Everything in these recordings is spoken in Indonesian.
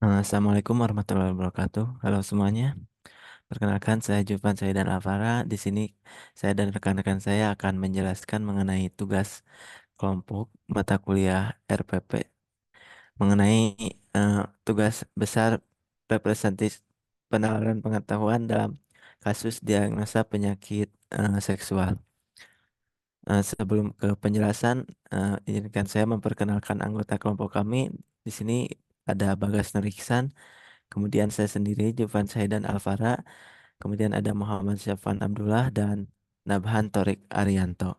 Assalamualaikum warahmatullahi wabarakatuh. Halo semuanya. Perkenalkan saya Juvan Saidan Alvara. Di sini saya dan rekan-rekan saya akan menjelaskan mengenai tugas kelompok mata kuliah RPP mengenai tugas besar representatif penalaran pengetahuan dalam kasus diagnosa penyakit seksual. Sebelum ke penjelasan, izinkan saya memperkenalkan anggota kelompok kami. Di sini ada Bagas Nuriksan. Kemudian saya sendiri, Jovan Saidan Alvara. Kemudian ada Muhammad Syafwan Abdullah dan Nabhan Torik Arianto.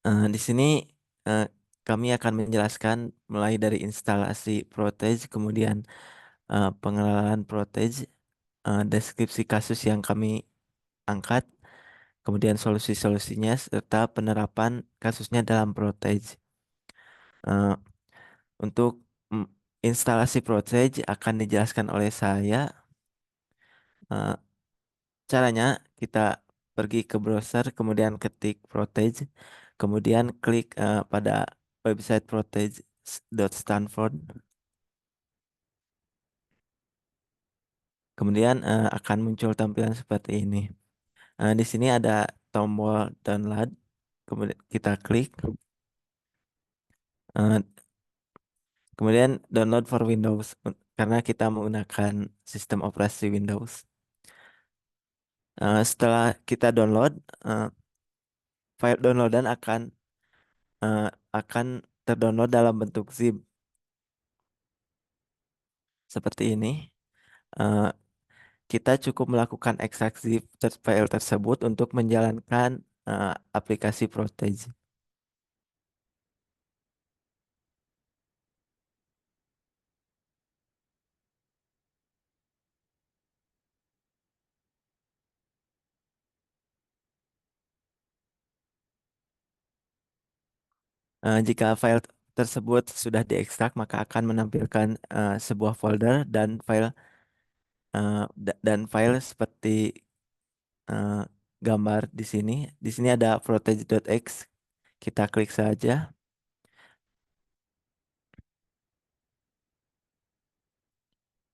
Di sini eh, kami akan menjelaskan mulai dari instalasi Protege, kemudian pengenalan Protege, deskripsi kasus yang kami angkat, kemudian solusi-solusinya, serta penerapan kasusnya dalam Protege. Eh, untuk mm, instalasi Protege akan dijelaskan oleh saya. Eh, Caranya kita pergi ke browser, kemudian ketik Protege, kemudian klik pada website protege.stanford. Kemudian akan muncul tampilan seperti ini. Di sini ada tombol download, kemudian kita klik. Eh, Kemudian download for Windows karena kita menggunakan sistem operasi Windows. Setelah kita download, eh, file downloadan eh, akan terdownload dalam bentuk zip seperti ini. Eh, kita cukup melakukan ekstraksi file tersebut untuk menjalankan aplikasi Protege. Jika file tersebut sudah diekstrak, maka akan menampilkan sebuah folder dan file seperti eh, gambar di sini. Di sini ada protege.x. Kita klik saja,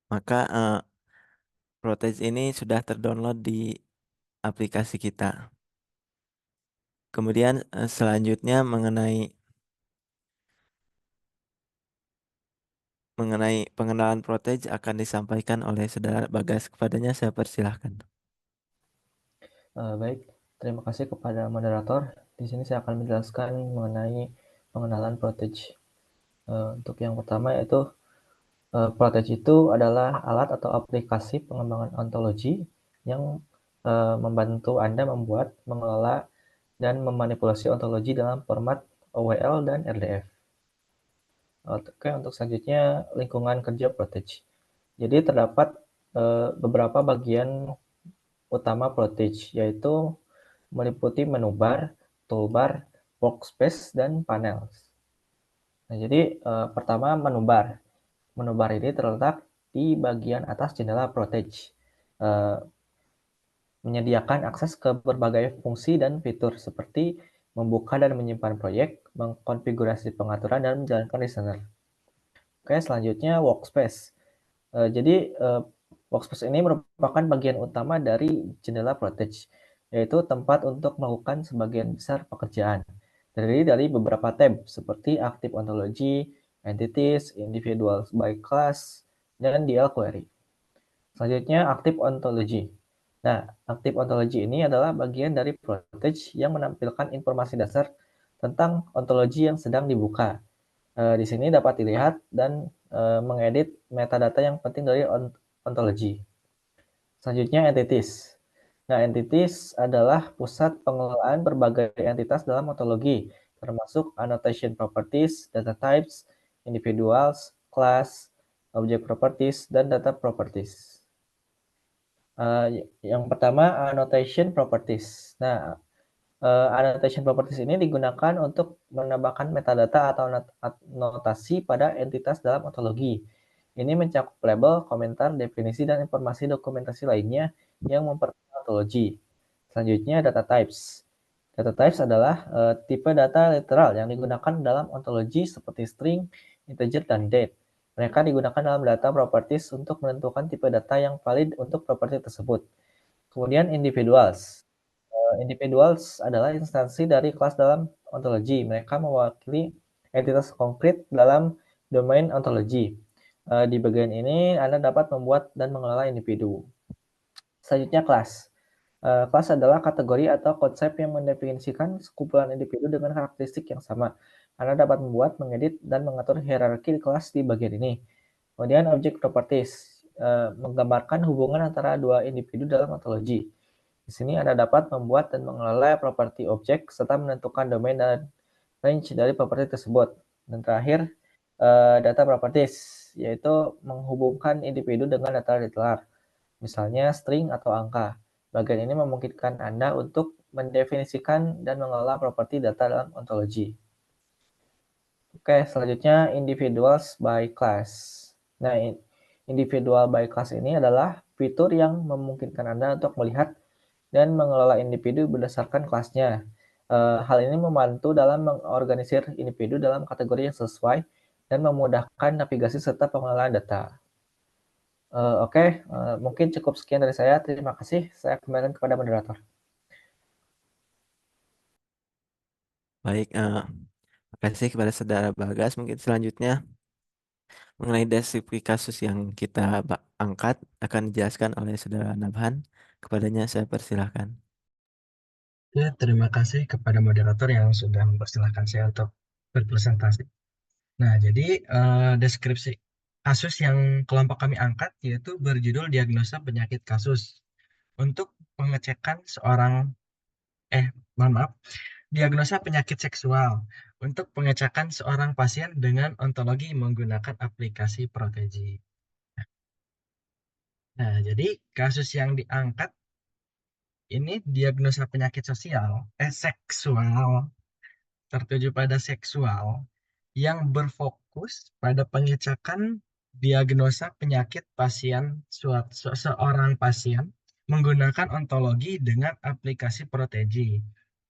maka Protege ini sudah terdownload di aplikasi kita. Kemudian selanjutnya mengenai pengenalan Protege akan disampaikan oleh Saudara Bagas. Kepadanya saya persilahkan. Baik, terima kasih kepada moderator. Di sini saya akan menjelaskan mengenai pengenalan Protege. Untuk yang pertama yaitu Protege itu adalah alat atau aplikasi pengembangan ontologi yang membantu Anda membuat, mengelola, dan memanipulasi ontologi dalam format OWL dan RDF. Oke, untuk selanjutnya lingkungan kerja Protege. Jadi terdapat beberapa bagian utama Protege, yaitu meliputi menu bar, toolbar, workspace, dan panel. Nah, jadi pertama menu bar. Menu bar ini terletak di bagian atas jendela Protege, menyediakan akses ke berbagai fungsi dan fitur seperti membuka dan menyimpan proyek, mengkonfigurasi pengaturan, dan menjalankan listener. Oke, selanjutnya workspace. Jadi workspace ini merupakan bagian utama dari jendela Protege, yaitu tempat untuk melakukan sebagian besar pekerjaan. Terdiri dari beberapa tab seperti Active Ontology, Entities, Individuals by Class, dan DL Query. Selanjutnya Active Ontology. Nah, Active Ontology ini adalah bagian dari Protege yang menampilkan informasi dasar tentang ontologi yang sedang dibuka. Di sini dapat dilihat dan mengedit metadata yang penting dari ontologi. Selanjutnya entities. Nah, entities adalah pusat pengelolaan berbagai entitas dalam ontologi, termasuk annotation properties, data types, individuals, class, object properties, dan data properties. Yang pertama, annotation properties. Nah, annotation properties ini digunakan untuk menambahkan metadata atau notasi pada entitas dalam ontologi. Ini mencakup label, komentar, definisi, dan informasi dokumentasi lainnya yang memperkenalkan ontologi. Selanjutnya, data types. Data types adalah tipe data literal yang digunakan dalam ontologi seperti string, integer, dan date. Mereka digunakan dalam data properties untuk menentukan tipe data yang valid untuk properti tersebut. Kemudian individuals. Individuals adalah instansi dari kelas dalam ontologi. Mereka mewakili entitas konkret dalam domain ontologi. Di bagian ini, Anda dapat membuat dan mengelola individu. Selanjutnya kelas. Kelas adalah kategori atau konsep yang mendefinisikan sekumpulan individu dengan karakteristik yang sama. Anda dapat membuat, mengedit, dan mengatur hierarki kelas di bagian ini. Kemudian object properties, menggambarkan hubungan antara dua individu dalam ontologi. Di sini Anda dapat membuat dan mengelola properti objek serta menentukan domain dan range dari properti tersebut. Dan terakhir, data properties, yaitu menghubungkan individu dengan data literal, misalnya string atau angka. Bagian ini memungkinkan Anda untuk mendefinisikan dan mengelola properti data dalam ontologi. Oke, selanjutnya individuals by class. Nah, individual by class ini adalah fitur yang memungkinkan Anda untuk melihat dan mengelola individu berdasarkan kelasnya. Hal ini membantu dalam mengorganisir individu dalam kategori yang sesuai dan memudahkan navigasi serta pengelolaan data. Oke, mungkin cukup sekian dari saya. Terima kasih. Saya kembalikan kepada moderator. Baik, terima kasih kepada Saudara Bagas. Mungkin selanjutnya mengenai deskripsi kasus yang kita angkat akan dijelaskan oleh Saudara Nabhan. Kepadanya saya persilahkan. Ya, terima kasih kepada moderator yang sudah mempersilahkan saya untuk berpresentasi. Nah, jadi deskripsi kasus yang kelompok kami angkat yaitu berjudul diagnosa penyakit kasus untuk pengecekan mohon maaf, diagnosa penyakit seksual untuk pengecekan seorang pasien dengan ontologi menggunakan aplikasi Protegi. Nah, jadi kasus yang diangkat ini diagnosa penyakit seksual tertuju pada seksual yang berfokus pada pengecekan diagnosa penyakit seorang pasien menggunakan ontologi dengan aplikasi Protegi.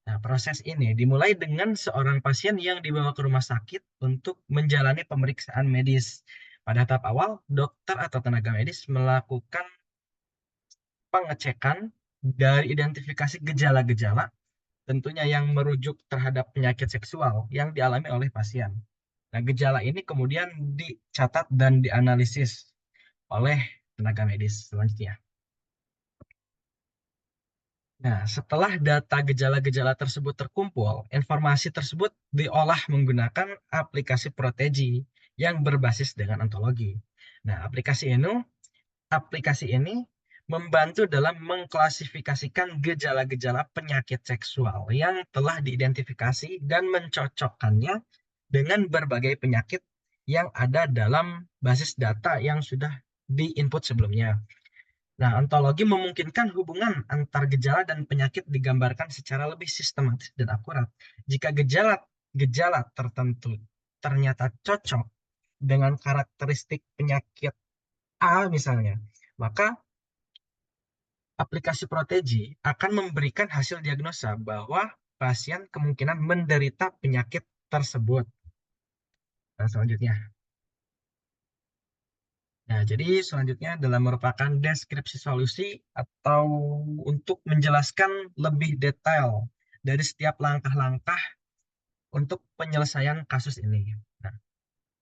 Nah, proses ini dimulai dengan seorang pasien yang dibawa ke rumah sakit untuk menjalani pemeriksaan medis. Pada tahap awal, dokter atau tenaga medis melakukan pengecekan dari identifikasi gejala-gejala tentunya yang merujuk terhadap penyakit seksual yang dialami oleh pasien. Nah, gejala ini kemudian dicatat dan dianalisis oleh tenaga medis selanjutnya. Nah, setelah data gejala-gejala tersebut terkumpul, informasi tersebut diolah menggunakan aplikasi Protegi yang berbasis dengan ontologi. Nah, aplikasi ini membantu dalam mengklasifikasikan gejala-gejala penyakit seksual yang telah diidentifikasi dan mencocokkannya dengan berbagai penyakit yang ada dalam basis data yang sudah diinput sebelumnya. Nah, ontologi memungkinkan hubungan antar gejala dan penyakit digambarkan secara lebih sistematis dan akurat. Jika gejala tertentu ternyata cocok dengan karakteristik penyakit A misalnya, maka aplikasi Protegi akan memberikan hasil diagnosa bahwa pasien kemungkinan menderita penyakit tersebut. Nah, selanjutnya. Nah, jadi selanjutnya adalah merupakan deskripsi solusi atau untuk menjelaskan lebih detail dari setiap langkah-langkah untuk penyelesaian kasus ini. Nah,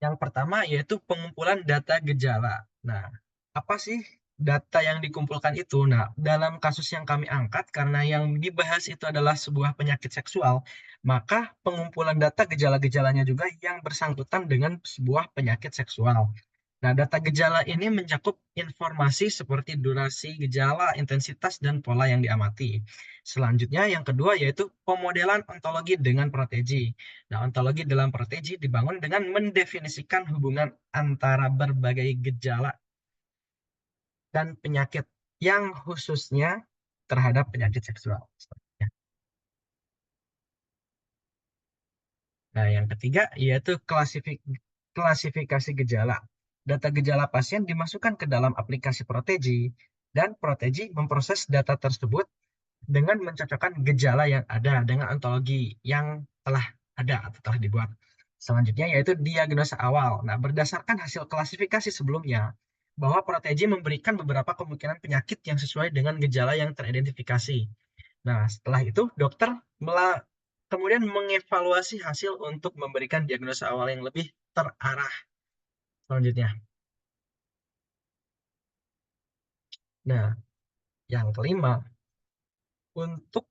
yang pertama yaitu pengumpulan data gejala. Nah, apa sih data yang dikumpulkan itu? Nah, dalam kasus yang kami angkat, karena yang dibahas itu adalah sebuah penyakit seksual, maka pengumpulan data gejala-gejalanya juga yang bersangkutan dengan sebuah penyakit seksual. Nah, data gejala ini mencakup informasi seperti durasi gejala, intensitas, dan pola yang diamati. Selanjutnya, yang kedua yaitu pemodelan ontologi dengan Protegi. Nah, ontologi dalam Protegi dibangun dengan mendefinisikan hubungan antara berbagai gejala dan penyakit yang khususnya terhadap penyakit seksual. Nah, yang ketiga yaitu klasifikasi gejala. Data gejala pasien dimasukkan ke dalam aplikasi Protegi dan Protegi memproses data tersebut dengan mencocokkan gejala yang ada dengan ontologi yang telah ada atau telah dibuat. Selanjutnya yaitu diagnosa awal. Nah, berdasarkan hasil klasifikasi sebelumnya, bahwa proteji memberikan beberapa kemungkinan penyakit yang sesuai dengan gejala yang teridentifikasi. Nah, setelah itu dokter kemudian mengevaluasi hasil untuk memberikan diagnosa awal yang lebih terarah selanjutnya. Nah, yang kelima, untuk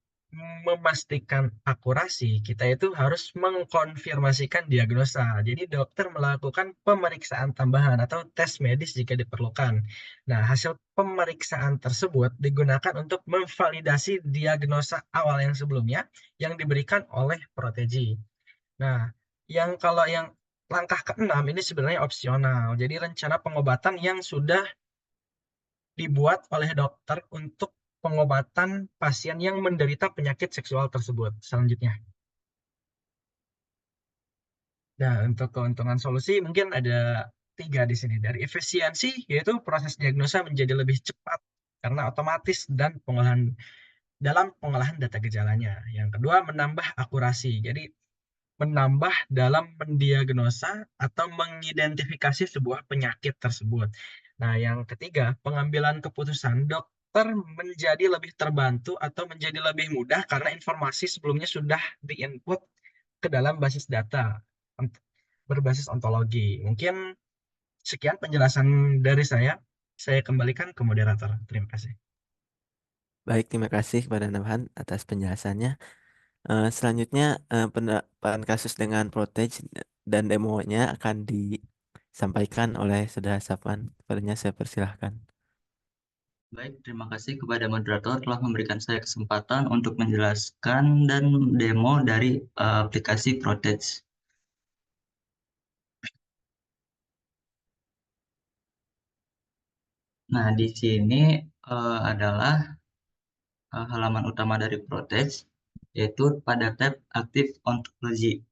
memastikan akurasi, kita itu harus mengkonfirmasikan diagnosa. Jadi dokter melakukan pemeriksaan tambahan atau tes medis jika diperlukan. Nah, hasil pemeriksaan tersebut digunakan untuk memvalidasi diagnosa awal yang sebelumnya yang diberikan oleh proteji. Nah, kalau yang langkah keenam ini sebenarnya opsional. Jadi rencana pengobatan yang sudah dibuat oleh dokter untuk pengobatan pasien yang menderita penyakit seksual tersebut. Selanjutnya. Nah, untuk keuntungan solusi mungkin ada 3 di sini. Dari efisiensi, yaitu proses diagnosa menjadi lebih cepat karena otomatis dan dalam pengolahan data gejalanya. Yang kedua, menambah akurasi. Jadi menambah dalam mendiagnosa atau mengidentifikasi sebuah penyakit tersebut. Nah, yang ketiga, pengambilan keputusan dokter menjadi lebih terbantu atau menjadi lebih mudah karena informasi sebelumnya sudah diinput ke dalam basis data berbasis ontologi. Mungkin sekian penjelasan dari saya. Saya kembalikan ke moderator. Terima kasih. Baik, terima kasih kepada Nabhan atas penjelasannya. Selanjutnya, pendapat kasus dengan Protege dan demonya akan disampaikan oleh Saudara Safwan. Kepadanya saya persilahkan. Baik, terima kasih kepada moderator telah memberikan saya kesempatan untuk menjelaskan dan demo dari aplikasi Protege. Nah, di sini adalah halaman utama dari Protege, yaitu pada tab Active Ontology.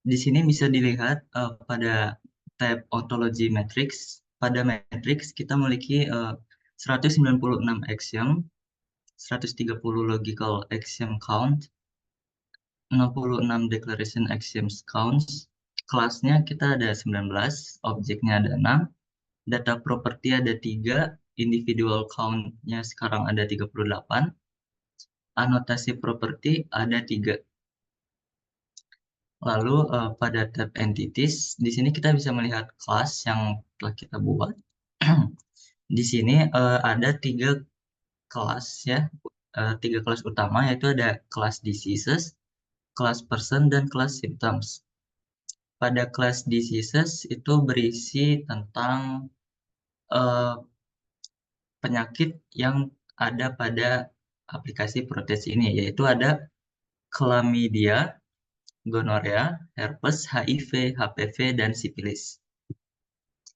Di sini bisa dilihat pada tab Ontology Matrix. Pada matrix kita memiliki 196 axiom, 130 logical axiom count, 66 declaration axioms counts. Kelasnya kita ada 19, objeknya ada 6, data property ada 3, individual count-nya sekarang ada 38, anotasi property ada 3. Lalu pada tab entities, di sini kita bisa melihat kelas yang telah kita buat. Di sini ada 3 kelas ya, 3 kelas utama, yaitu ada kelas diseases, kelas person, dan kelas symptoms. Pada kelas diseases itu berisi tentang penyakit yang ada pada aplikasi Protege ini, yaitu ada chlamydia, gonorea, herpes, HIV, HPV, dan sipilis.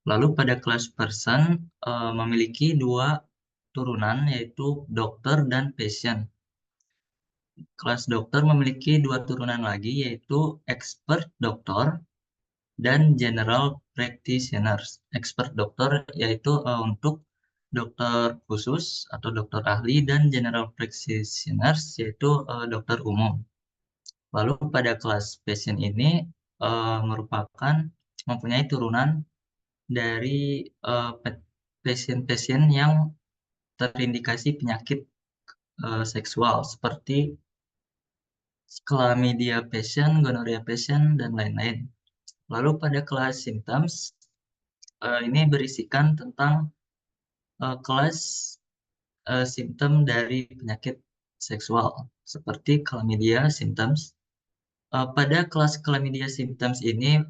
Lalu pada kelas person memiliki 2 turunan, yaitu dokter dan patient. Kelas dokter memiliki 2 turunan lagi, yaitu expert dokter dan general practitioners. Expert dokter yaitu untuk dokter khusus atau dokter ahli, dan general practitioners yaitu dokter umum. Lalu pada kelas patient ini mempunyai turunan dari pasien-pasien yang terindikasi penyakit seksual seperti chlamydia patient, gonorrhea patient, dan lain-lain. Lalu pada kelas symptoms ini berisikan tentang kelas simptom dari penyakit seksual seperti chlamydia symptoms. Pada kelas chlamydia symptoms ini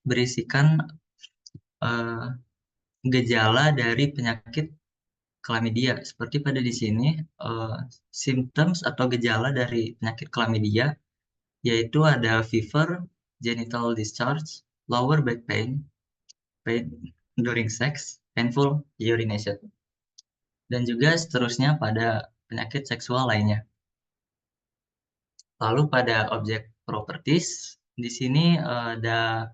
berisikan gejala dari penyakit chlamydia. Seperti pada di sini, symptoms atau gejala dari penyakit chlamydia yaitu ada fever, genital discharge, lower back pain, pain during sex, painful urination, dan juga seterusnya pada penyakit seksual lainnya. Lalu pada objek properties, di sini ada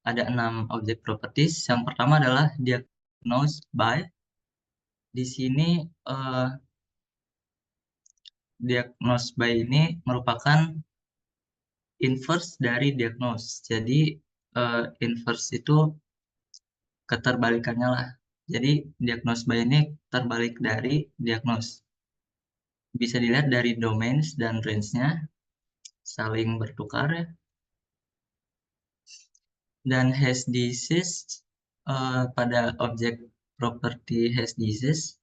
6 objek properties. Yang pertama adalah diagnosed by. Di sini diagnosed by ini merupakan inverse dari diagnose. Jadi inverse itu keterbalikannya lah. Jadi diagnose by ini terbalik dari diagnose. Bisa dilihat dari domains dan range-nya saling bertukar ya. Dan has disease pada objek property has disease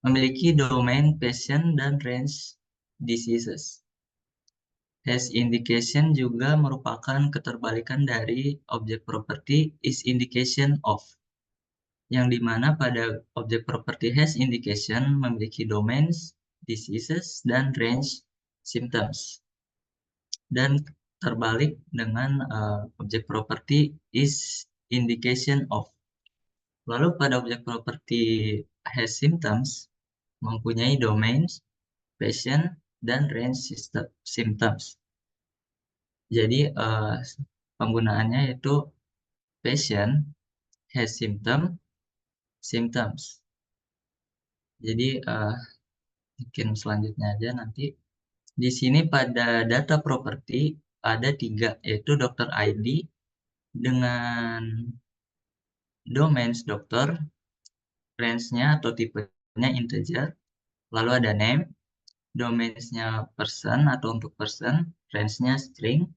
memiliki domain, patient, dan range diseases. Has indication juga merupakan keterbalikan dari objek property is indication of, yang dimana pada objek property has indication memiliki domains, diseases, dan range symptoms. Dan terbalik dengan objek property is indication of. Lalu pada objek property has symptoms mempunyai domains, patient, dan range symptoms. Jadi penggunaannya itu patient, has symptoms. Jadi mungkin selanjutnya aja nanti. Di sini pada data property ada 3, yaitu dokter ID dengan domains dokter, range-nya atau tipenya integer, lalu ada name, domains-nya person atau untuk person, range-nya string,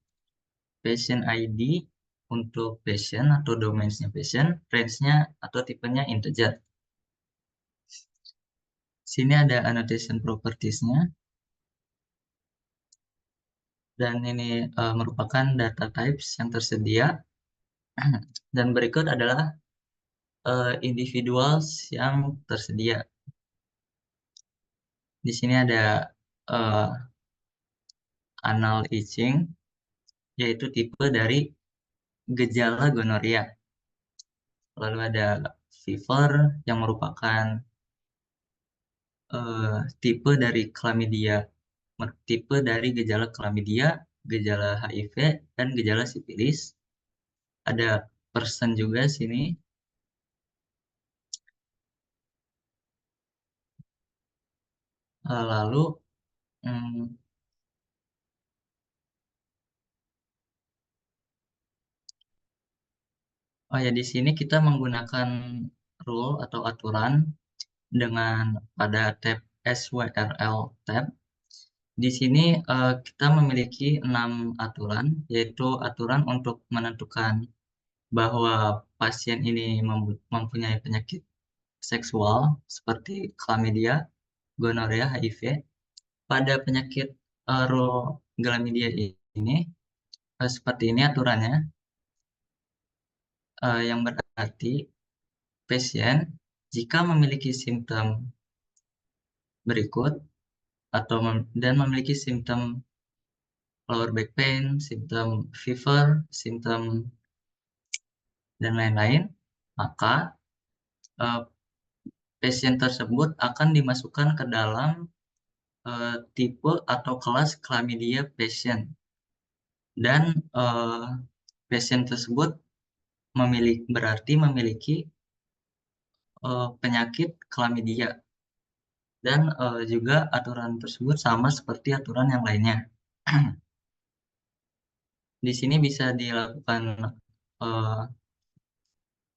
patient ID untuk patient atau domains-nya patient, range-nya atau tipenya integer. Sini ada annotation properties-nya. Dan ini merupakan data types yang tersedia. Dan berikut adalah individuals yang tersedia. Di sini ada anal itching, yaitu tipe dari gejala gonorea. Lalu ada fever yang merupakan tipe dari chlamydia, tipe dari gejala chlamydia, gejala HIV, dan gejala sipilis. Ada person juga sini. Lalu oh ya, di sini kita menggunakan rule atau aturan dengan pada tab SWRL tab. Di sini kita memiliki 6 aturan, yaitu aturan untuk menentukan bahwa pasien ini mempunyai penyakit seksual seperti chlamydia, gonorea, HIV. Pada penyakit chlamydia ini seperti ini aturannya, yang berarti pasien jika memiliki simptom berikut atau dan memiliki simptom lower back pain, simptom fever, simptom dan lain-lain, maka pasien tersebut akan dimasukkan ke dalam tipe atau kelas chlamydia patient, dan pasien tersebut berarti memiliki penyakit chlamydia. Dan juga aturan tersebut sama seperti aturan yang lainnya. Di sini bisa dilakukan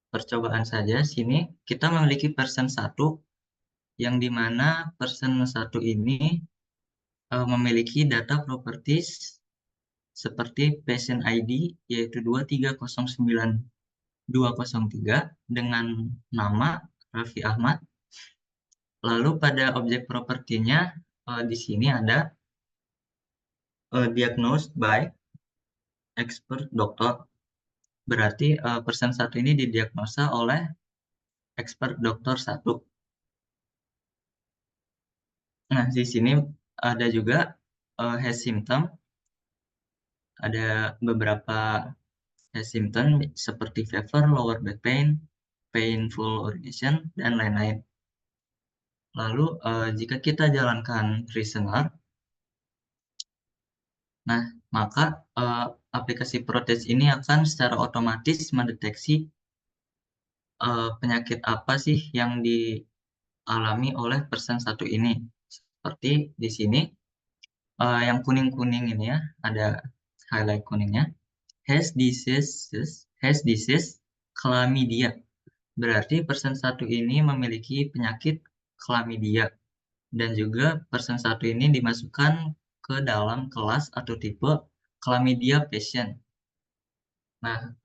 percobaan saja. Sini kita memiliki person 1, yang dimana person 1 ini memiliki data properties seperti patient ID, yaitu 2309203 dengan nama Raffi Ahmad. Lalu pada objek propertinya di sini ada diagnosed by expert dokter. Berarti person 1 ini didiagnosa oleh expert dokter 1. Nah, di sini ada juga has symptom. Ada beberapa has symptom seperti fever, lower back pain, painful urination, dan lain-lain. Lalu jika kita jalankan reasoner, nah maka aplikasi Protes ini akan secara otomatis mendeteksi penyakit apa sih yang dialami oleh person 1 ini. Seperti di sini yang kuning-kuning ini ya, ada highlight kuningnya, has disease chlamydia. Berarti person 1 ini memiliki penyakit chlamydia. Dan juga person 1 ini dimasukkan ke dalam kelas atau tipe chlamydia patient. Nah,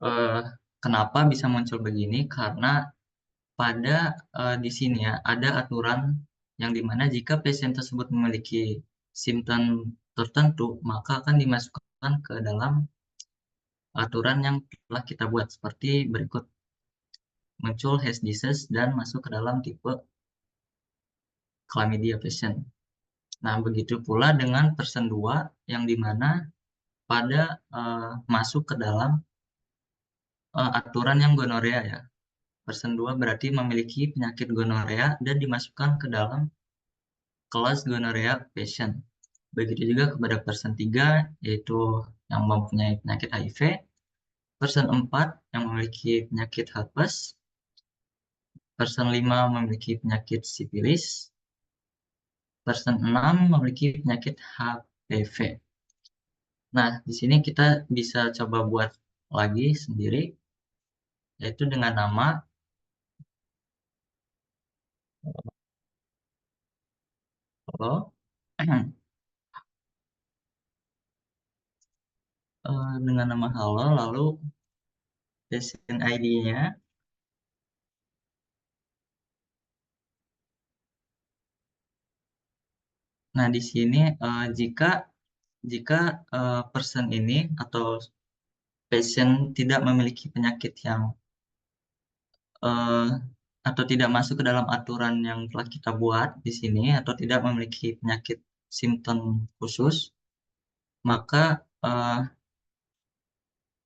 kenapa bisa muncul begini? Karena pada di sini ya ada aturan yang dimana jika pasien tersebut memiliki simptom tertentu, maka akan dimasukkan ke dalam aturan yang telah kita buat seperti berikut. Muncul has disease dan masuk ke dalam tipe chlamydia patient. Nah, begitu pula dengan person 2 yang dimana pada masuk ke dalam aturan yang gonorea ya. Person 2 berarti memiliki penyakit gonorea dan dimasukkan ke dalam kelas gonorea patient. Begitu juga kepada person 3 yaitu yang mempunyai penyakit HIV, person 4 yang memiliki penyakit herpes, person 5 memiliki penyakit sifilis, person 6 memiliki penyakit HPV. Nah, di sini kita bisa coba buat lagi sendiri, yaitu dengan nama halo, dengan nama halo, lalu patient ID-nya. Nah, di sini jika person ini atau pasien tidak memiliki penyakit yang atau tidak masuk ke dalam aturan yang telah kita buat di sini atau tidak memiliki penyakit simptom khusus, maka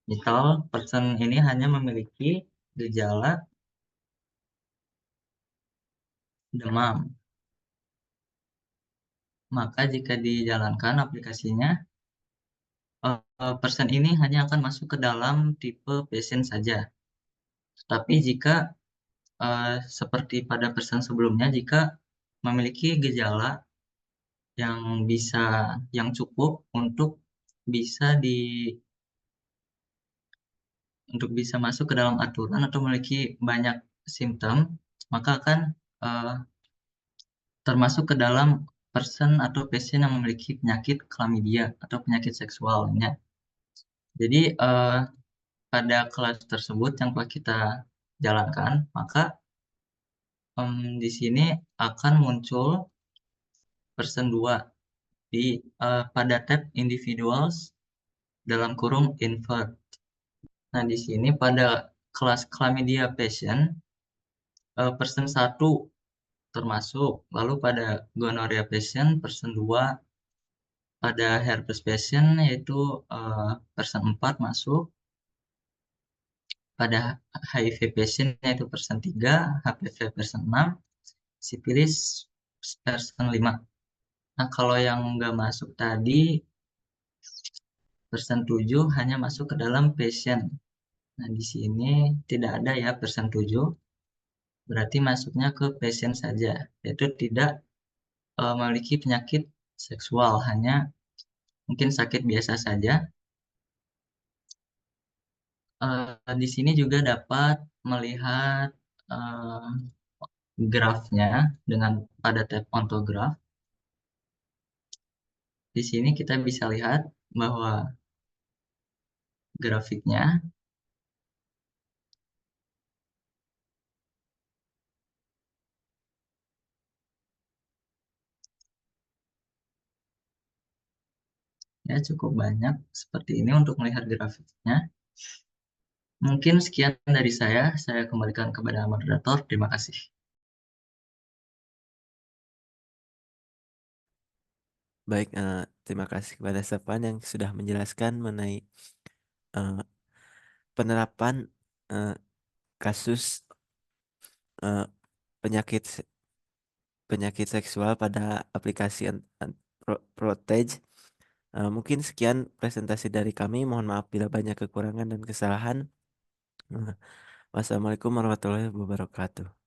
misal person ini hanya memiliki gejala demam. Maka jika dijalankan aplikasinya, person ini hanya akan masuk ke dalam tipe pasien saja. Tapi jika seperti pada person sebelumnya, jika memiliki gejala yang cukup untuk bisa masuk ke dalam aturan atau memiliki banyak simptom, maka akan termasuk ke dalam person atau pasien yang memiliki penyakit chlamydia atau penyakit seksualnya. Jadi pada kelas tersebut yang telah kita jalankan, maka di sini akan muncul person 2 pada tab individuals dalam kurung invert. Nah, di sini pada kelas chlamydia patient, person 1 termasuk, lalu pada gonorrhea patient, person 2, pada herpes patient yaitu person 4 masuk, pada HIV patient yaitu person 3, HPV person 6, sipilis person 5. Nah, kalau yang nggak masuk tadi, person 7 hanya masuk ke dalam patient. Nah, di sini tidak ada ya person 7, berarti masuknya ke pasien saja, yaitu tidak memiliki penyakit seksual, hanya mungkin sakit biasa saja. Di sini juga dapat melihat grafnya dengan pada tab ontograf. Di sini kita bisa lihat bahwa grafiknya ya cukup banyak seperti ini untuk melihat grafiknya. Mungkin sekian dari saya kembalikan kepada moderator. Terima kasih. Baik, terima kasih kepada Stefan yang sudah menjelaskan mengenai eh, penerapan eh, kasus eh, penyakit penyakit seksual pada aplikasi Protege. Mungkin sekian presentasi dari kami. Mohon maaf bila banyak kekurangan dan kesalahan. Wassalamualaikum warahmatullahi wabarakatuh.